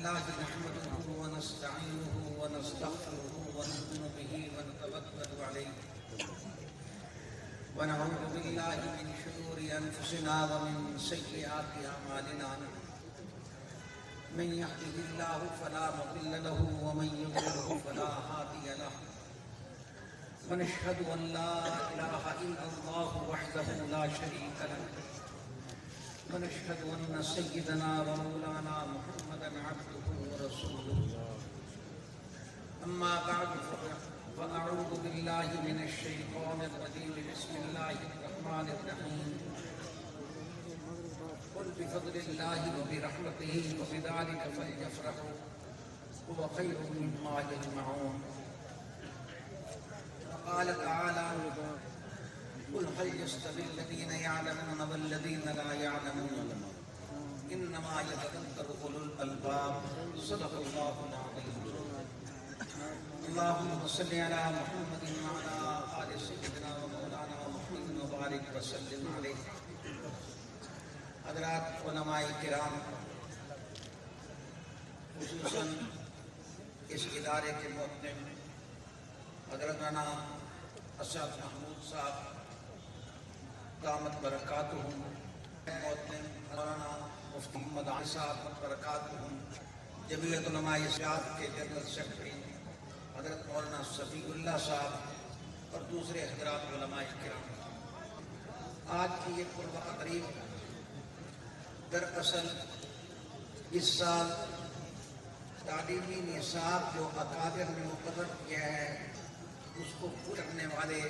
لله نحمده ونستعينه ونستغفره ونؤمن به ونتوكل عليه ونعوذ بالله من شرور أنفسنا ومن سيئات أعمالنا من يهده الله فلا مضل له ومن يضلل فلا هادي له ونشهد أن لا إله إلا الله وحده لا شريك له ونشهد أن سيدنا ومولانا محمدا عبده ورسوله أما بعد فأعوذ بالله من الشيطان الرجيم بسم الله الرحمن الرحيم قل بفضل الله وبرحمته وبذلك فليفرحوا هو خير مما يجمعون وقال تعالى قل هل يستوي الذين يعلمون والذين لا يعلمون إنما يتذكر أولو الألباب صدق الله العظيم اللهم صل على محمد وعلى آل سيدنا ومولانا محمد وبارك وسلم عليه حضرات علماء کرام خصوصاً اس ادارے کے محترم حضرت رانا اسد محمود صاحب دامت برکاتہم، محترم مولانا مفتی محمد علی صاحب برکاتہم، جمعیت علماء اسیاد کے جنرل سیکرٹری حضرت مولانا صفی اللہ صاحب اور دوسرے حضرات علماء کرام، آج کی یہ قربہ تقریب دراصل اس سال تعلیمی نصاب جو اکابر نے مقرر کیا ہے اس کو پورا کرنے والے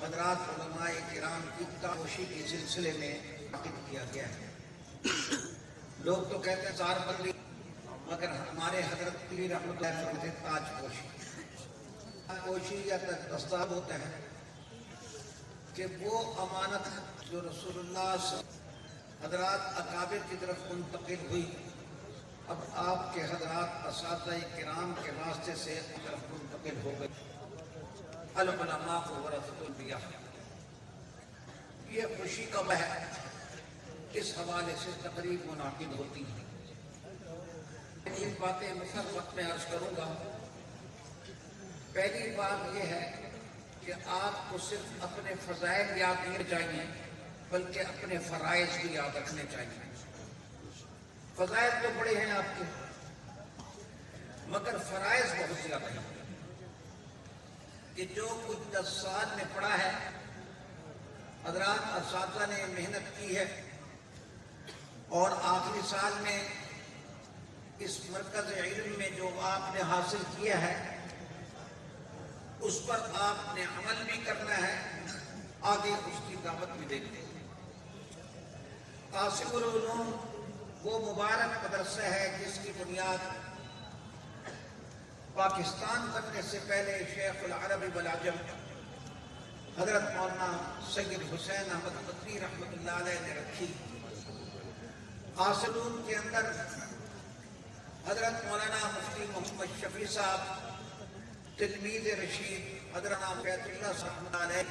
حضرات علماء کرام کی تاوشی کے سلسلے میں منعقد کیا گیا ہے۔ لوگ تو کہتے ہیں چار بندی، مگر ہمارے حضرت پیر رحمۃ اللہ فرماتے ہیں تاج پوشی۔ پوشی یا دستاب ہوتا ہے کہ وہ امانت جو رسول اللہ صلی اللہ علیہ وسلم حضرات اکابر کی طرف منتقل ہوئی، اب آپ کے حضرات اساتذہ کرام کے واسطے سے اپنی طرف منتقل ہو گئی۔ العلماء ورثۃ الانبیاء، یہ خوشی کا ہے، اس حوالے سے تقریب منعقد ہوتی ہے۔ تین باتیں مختصر وقت میں عرض کروں گا۔ پہلی بات یہ ہے کہ آپ کو صرف اپنے فضائل یاد نہیں چاہیے بلکہ اپنے فرائض بھی یاد رکھنے چاہیے۔ فضائل تو بڑے ہیں آپ کے، مگر فرائض بہت زیادہ ہیں کہ جو کچھ 10 سال میں پڑھا ہے، حضرات اساتذہ نے محنت کی ہے اور آخری سال میں اس مرکز علم میں جو آپ نے حاصل کیا ہے اس پر آپ نے عمل بھی کرنا ہے، آگے اس کی دعوت بھی دینی ہے۔ قاسم العلوم وہ مبارک مدرسہ ہے جس کی بنیاد پاکستان بننے سے پہلے شیخ العرب والعجم حضرت مولانا سید حسین احمد مدنی رحمۃ اللہ علیہ نے رکھی۔ قاسم العلوم کے اندر حضرت مولانا مفتی محمد شفیع صاحب تلمیذ رشید حضرت بیت اللہ صاحب علیہ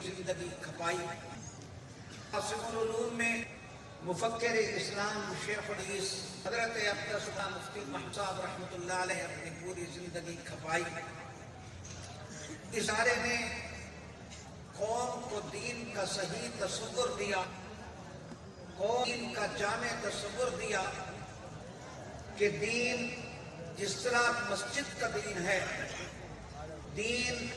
زندگی کھپائی۔ قاسم العلوم میں مفکر اسلام شیخ الحدیث حضرت اقدس مفتی محمد صاحب رحمۃ اللہ علیہ اپنی پوری زندگی کھپائی۔ ادارے نے قوم کو دین کا صحیح تصور دیا، قوم دین کا جامع تصور دیا کہ دین جس طرح مسجد کا دین ہے، دین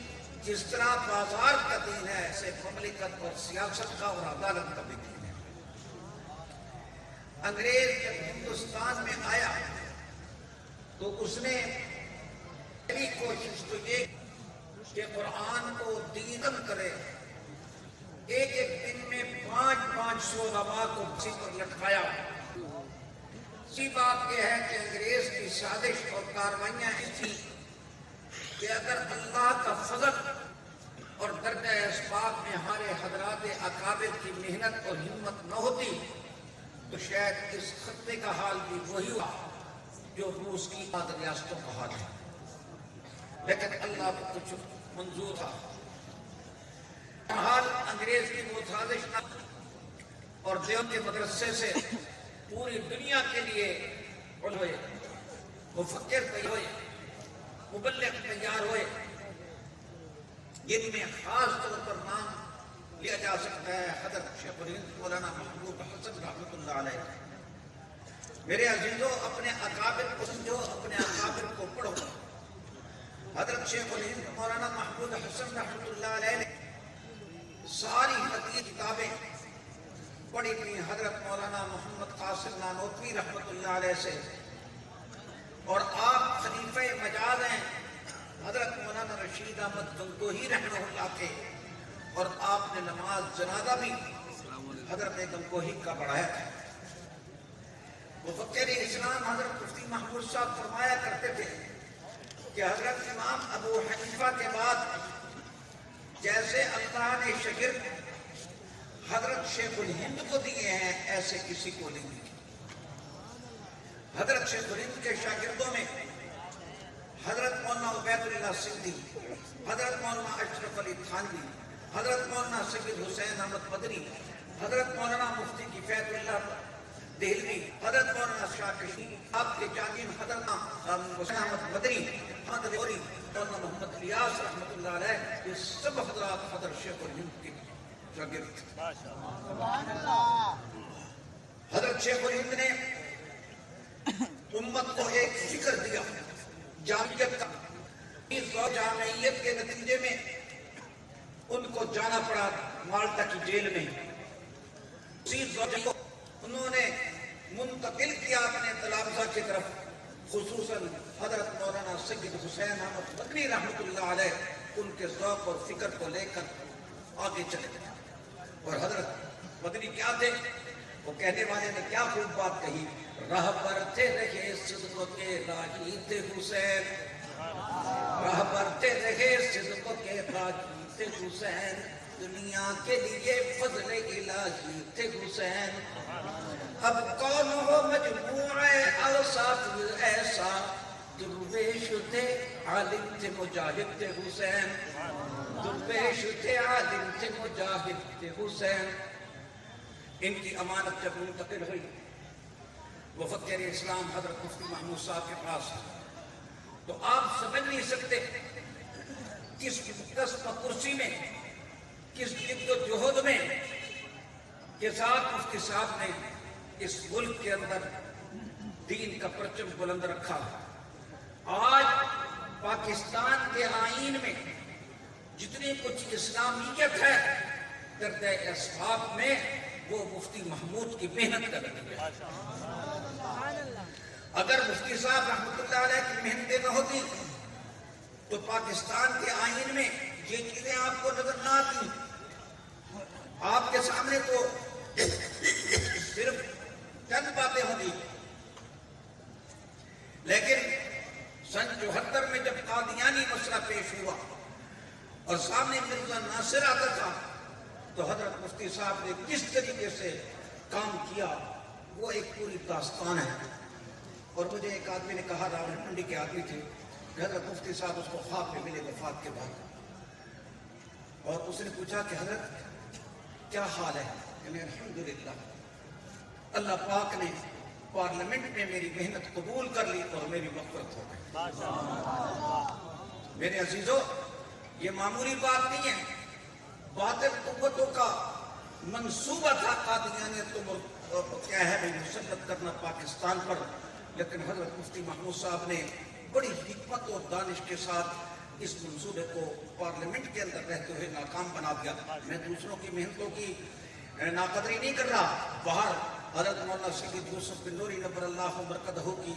جس طرح بازار کا دین ہے، ایسے مملکت اور سیاست کا اور عدالت کا بھی دین ہے۔ انگریز جب ہندوستان میں آیا تو اس نے پہلی کوشش تو یہ کہ قرآن کو دیدن کرے، ایک ایک دن میں 500 علماء کو پھانسی پر لٹکایا۔ اسی بات یہ ہے کہ انگریز کی سازش اور کاروائیاں تھی کہ اگر اللہ کا فضل اور درجہ اسباب میں ہمارے حضرات اکابر کی محنت اور ہمت نہ ہوتی تو شاید اس خطے کا حال بھی وہی ہوا جو روس کی آدھ ریاستوں کا حال ہے، لیکن اللہ کو کچھ منظور تھا۔ حال انگریز کی وہ سازش نہ اور دیوبند کے مدرسے سے پوری دنیا کے لیے ہوئے مفکر تیار ہوئے، مبلغ تیار ہوئے، جن میں خاص طور پر نام لیا جا سکتا ہے حضرت شیخ الہند مولانا محمود حسن رحمۃ اللہ علیہ۔ میرے عزیزوں، اپنے اکابر کو سمجھو، اپنے اکابر کو پڑھو۔ حضرت شیخ الہند مولانا محمود حسن رحمۃ اللہ علیہ نے ساری حدیث کتابیں پڑھی تھیں حضرت مولانا محمد قاسم نانوتوی رحمۃ اللہ علیہ سے، اور آپ خلیفہ مجاز ہیں حضرت مولانا رشید احمد گنگوہی رحمہ اللہ کے، اور آپ نے نماز جنازہ بھی حضرت گنگوہی کا پڑھایا تھا۔ مفکر اسلام حضرت مفتی محمود صاحب فرمایا کرتے تھے کہ حضرت امام ابو حنیفہ کے بعد جیسے اللہ نے شاگرد حضرت شیخ الہند کو دیے ہیں، ایسے کسی کو نہیں دیے۔ حضرت شیخ الہند کے شاگردوں میں حضرت مولانا عبید اللہ سندھی، حضرت مولانا اشرف علی تھانوی، حضرت مولانا سید حسین احمد مدنی، حضرت مولانا مفتی کفایت اللہ دہلوی، حضرت مولانا شاہ کشمیر، آپ کے جاگین حضرت حسین احمد مدنی، حضرت غوری، مولانا محمد الیاس رحمۃ اللہ علیہ، یہ سب حضرات حضرت شیخ الہند کے شاگرد تھے۔ حضرت شیخ الہند نے امت کو ایک فکر دیا جامعیت کا۔ اس جامعیت کے نتیجے میں ان کو جانا پڑا مالٹا کی جیل میں۔ اسی کو انہوں نے منتقل کیا اپنے تلامذہ کی طرف، خصوصاً حضرت مولانا سید حسین احمد مدنی رحمۃ اللہ علیہ، ان کے ذوق اور فکر کو لے کر آگے چلے گئے۔ اور حضرت مدنی کیا تھے؟ وہ کہنے والے نے کیا خوب بات کہی، رہبر تھے رہے صدق کے راہی تھے حسین، رہبر تھے رہے صدق کے راہی تھے حسین، دنیا کے لیے فضل الہی تھے حسین۔ اب کون ہو مجموعہ اوصاف ایسا، درویش تھے عالم تھے مجاہد تھے حسین، درویش تھے عالم تھے مجاہد تھے حسین۔ ان کی امانت جب منتقل ہوئی مفکر اسلام حضرت مفتی محمود صاحب کے پاس، تو آپ سمجھ نہیں سکتے کس مقدس کرسی میں، کس جد و جہد میں کے ساتھ مفتی صاحب نے اس ملک کے اندر دین کا پرچم بلند رکھا۔ آج پاکستان کے آئین میں جتنی کچھ اسلامیت ہے، درجہ اسباب میں وہ مفتی محمود کی محنت کا نتیجہ ہے۔ اگر مفتی صاحب رحمۃ اللہ علیہ کی محنتیں نہ ہوتی تو پاکستان کے آئین میں یہ چیزیں آپ کو نظر نہ آتی۔ آپ کے سامنے تو صرف چند باتیں ہوتی، لیکن سن 74 میں جب قادیانی مسئلہ پیش ہوا اور سامنے مرزا ناصر آتا تھا، تو حضرت مفتی صاحب نے کس طریقے سے کام کیا وہ ایک پوری داستان ہے۔ اور مجھے ایک آدمی نے کہا، راول پنڈی کے آدمی تھے، کہ حضرت مفتی صاحب اس کو خواب میں ملے وفات کے بعد، اور اس نے پوچھا کہ حضرت کیا حال ہے؟ کہ میں الحمدللہ، اللہ پاک نے پارلیمنٹ میں میری محنت قبول کر لی اور میری مغفرت ہو گئی۔ میرے عزیزوں، یہ معمولی بات نہیں ہے۔ باطل قوتوں کا منصوبہ تھا قادیانیت کو کیا ہے بھائی مسلط کرنا پاکستان پر، لیکن حضرت مفتی محمود صاحب نے بڑی حکمت اور دانش کے ساتھ اس منصوبے کو پارلیمنٹ کے اندر رہتے ہوئے ناکام بنا دیا۔ میں دوسروں کی محنتوں کی ناقدری نہیں کر رہا۔ باہر حضرت مولانا سید یوسف بن نوری نبر اللہ مرکزہ کی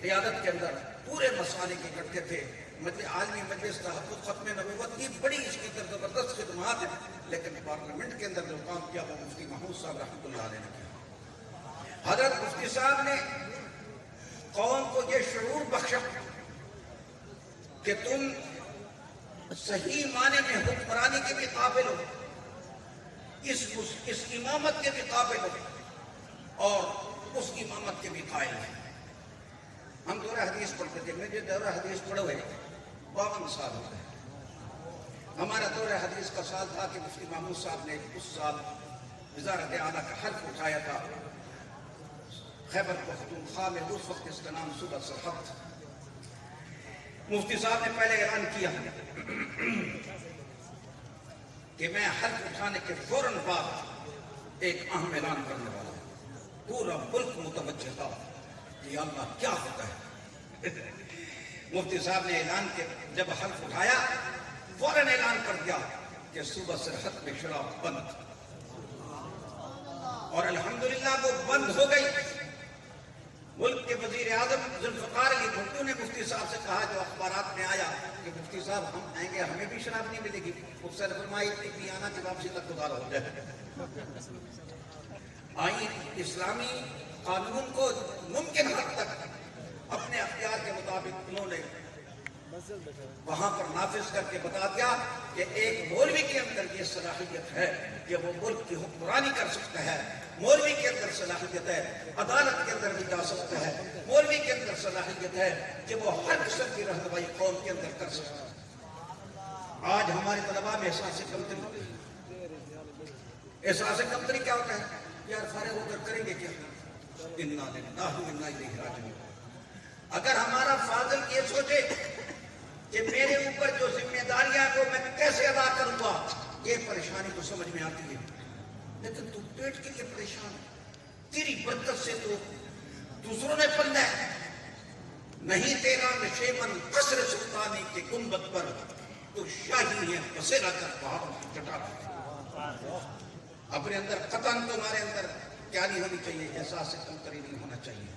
قیادت کے اندر پورے مسالک اکٹھے تھے۔ عالمی مجلس تحفظ ختم نبوت کی بڑی اس کی زبردست خدمات ہیں، لیکن پارلیمنٹ کے اندر جو کام کیا وہ مفتی محمود صاحب رحمۃ اللہ علیہ نے کیا۔ حضرت مفتی صاحب نے قوم کو یہ شعور بخشا کہ تم صحیح معنی میں حکمرانی کے بھی قابل ہو، اس امامت کے بھی قابل ہو اور اس امامت کے بھی قائل ہیں۔ ہم دورہ حدیث پڑھتے تھے، مجھے دورہ حدیث پڑھے ہوئے 52 سال ہو گئے۔ ہمارا دورہ حدیث کا سال تھا کہ مفتی محمود صاحب نے اس سال وزارت اعلیٰ کا حلف اٹھایا تھا خیبر پختونخوا میں اس وقت اس کا نام صوبہ سرحد تھا۔ مفتی صاحب نے پہلے اعلان کیا کہ میں حلف اٹھانے کے فوراً بعد ایک اہم اعلان کرنے والا ہوں۔ پورا ملک متوجہ تھا کہ یا اللہ کیا ہوتا ہے۔ مفتی صاحب نے اعلان کے جب حلف اٹھایا فوراً اعلان کر دیا کہ صوبہ سرحد میں شراب بند، اور الحمدللہ وہ بند ہو گئی۔ ملک کے وزیر اعظم ذوالفقار علی بھٹو نے مفتی صاحب سے کہا، جو اخبارات میں آیا کہ مفتی صاحب ہم آئیں گے ہمیں بھی شراب نہیں ملے گی، مفتی نے فرمایا اتنی آنا کہ واپسی تک گزارا ہو جائے۔ آئین اسلامی قانون کو ممکن حد تک اپنے اختیار کے مطابق انہوں نے وہاں پر نافذ کر کے بتا دیا کہ ایک مولوی کے اندر یہ صلاحیت ہے کہ وہ ملک کی حکمرانی کر سکتا ہے، مولوی کے اندر صلاحیت ہے عدالت کے اندر بھی جا سکتا ہے، مولوی کے اندر صلاحیت ہے کہ وہ ہر قسم کی رہنمائی قوم کے اندر کر سکتا ہے۔ آج ہمارے طلباء میں احساس کمتری، احساس کمتری کیا ہوتا ہے؟ یار فارغ ہو کر کریں گے کیا؟ انا للہ و انا الیہ راجعون۔ اگر ہمارا فاضل یہ سوچے کہ میرے اوپر جو ذمہ داریاں کو میں کیسے ادا کروں گا، یہ پریشانی تو سمجھ میں آتی ہے، لیکن تو پیٹ کے لیے پریشان ہے، تیری برکت سے تو دوسروں نے پلنا ہے، نہیں تیرا نشیمن قصر سلطانی کے گنبد پر تو شاہی ہے بسیرا کر پہاڑوں کی چٹان۔ اپنے اندر قطعاً تمہارے اندر کیا نہیں ہونی چاہیے؟ احساس کمتری نہیں ہونا چاہیے۔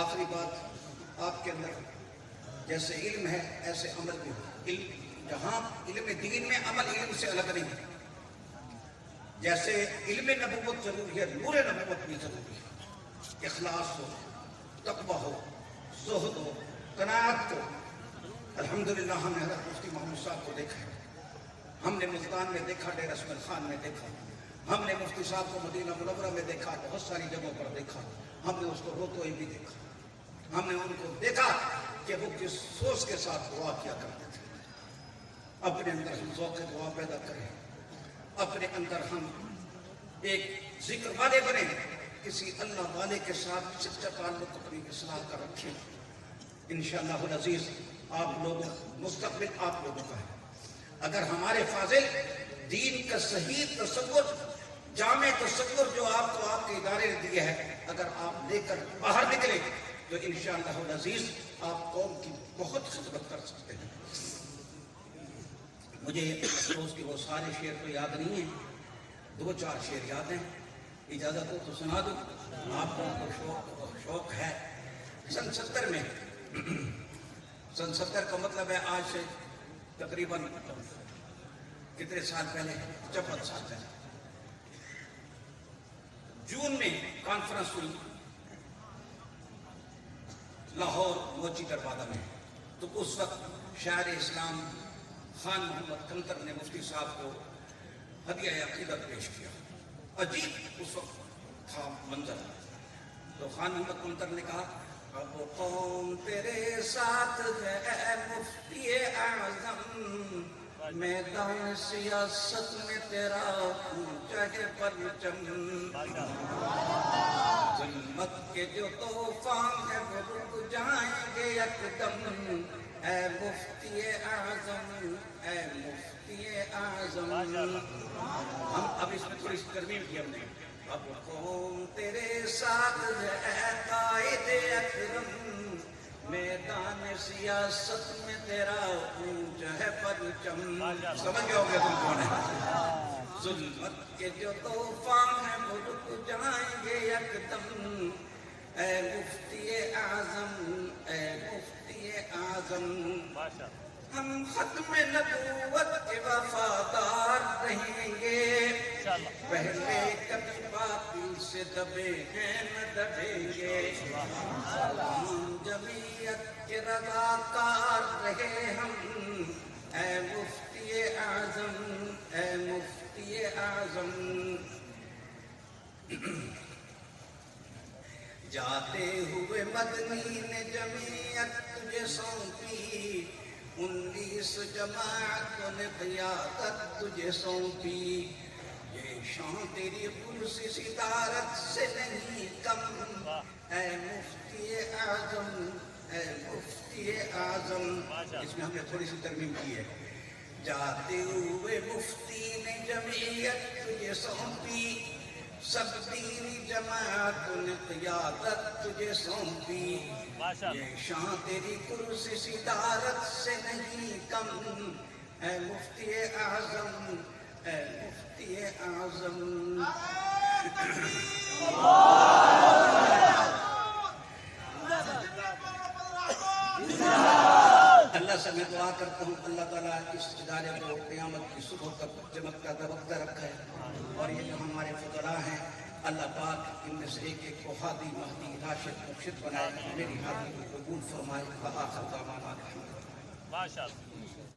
آخری بات، آپ کے اندر جیسے علم ہے ایسے عمل بھی ہو۔ علم جہاں علم دین میں عمل علم سے الگ نہیں، جیسے علم نبوت ضروری ہے نور نبوت بھی ضروری ہے۔ اخلاص ہو، تقویٰ ہو، زہد ہو، قناعت ہو۔ الحمدللہ ہم نے حضرت مفتی محمود صاحب کو دیکھا ہے، ہم نے ملتان میں دیکھا، ڈیر اسماعیل خان میں دیکھا، ہم نے مفتی صاحب کو مدینہ منورہ میں دیکھا، بہت ساری جگہوں پر دیکھا، ہم نے اس کو روتے بھی دیکھا، ہم نے ان کو دیکھا کہ وہ کس سوچ کے ساتھ دعا کیا کرتے تھے۔ اپنے اندر ہم ذوق دعا پیدا کریں، اپنے اندر ہم ایک ذکر والے بنیں، کسی اللہ والے کے ساتھ سچا تعلق اپنی اصلاح کا رکھیں۔ انشاءاللہ العزیز آپ لوگوں مستقبل آپ لوگوں کا ہے۔ اگر ہمارے فاضل دین کا صحیح تصور، جامع تصور جو آپ کو آپ کے ادارے نے دیے ہے، اگر آپ لے کر باہر نکلے تو انشاءاللہ العزیز آپ قوم کی بہت خدمت کر سکتے ہیں۔ مجھے افسوس کہ وہ سارے شعر تو یاد نہیں ہیں، 2-4 شعر یاد ہیں، اجازت ہو تو سنا دوں۔ آپ کو شوق ہے۔ سن 70 میں، سن 70 کا مطلب ہے آج سے تقریباً کتنے سال پہلے، 55 سال پہلے، جون میں کانفرنس ہوئی لاہور موچی دروازہ میں، تو اس وقت شاعر اسلام خان محمد کنتر نے مفتی صاحب کو ہدیہ عقیدت پیش کیا۔ عجیب اس وقت تھا منظر، تو خان محمد کنتر نے کہا، اب قوم تیرے ساتھ ہے مفتی اعظم، میدان سیاست میں تیرا اونچا ہے پرچم، ظلمت کے جو طوفان ہے وہ رک جائیں گے یکدم، اے مفتی اعظم، اے مفتی اعظم۔ ہم اب اس میں تھوڑی سی ترمیم کی ہم نے، اب قوم تیرے ساتھ ہے قائد اکرم، میدان سیاست میں تیرا اونچ ہے پرچم۔ سمجھ گئے ہو گے تم کون ہے؟ ظلمت کے جو طوفان ہیں وہ رک جائیں گے یکدم، اے مفتی اعظم، اے مفتی اعظم۔ ہم ختم نبوت کے وفادار رہیں گے، پہلے کبھی باطل سے دبے ہیں نہ دبیں گے، ہم جمعیت کے رضاکار رہے ہم، اے مفتی اعظم، اے مفتی اعظم۔ جاتے ہوئے مدنی نے جمعیت تجھے سونپی، 19 جماعتوں نے قیادت تجھے سونپی، یہ شان تیری قدسی صدارت سے نہیں کم اے مفتی اعظم، اے مفتی اعظم. اس میں ہم نے تھوڑی سی ترمیم کی ہے. جاتے ہوئے مفتی نے جمعیت تجھے سونپی، سب دینی جماعت نے قیادت تجھے سونپی. یہ شان تیری کرسی صدارت سے نہیں کم، اے مفتی اعظم، اے مفتی اعظم. اللہ سے میں دعا کرتا ہوں اللہ تعالیٰ اس ادارے کو قیامت کی صبح تک چمکتا دمکتا رکھے، اور یہ جو ہمارے فقراء ہیں اللہ پاک ان میں سے ایک ایک کو ہادی مہدی راشد مرشد بنائے، میری حاضری کو قبول فرمائے. وآخر دعوانا الحمدللہ. ماشاءاللہ.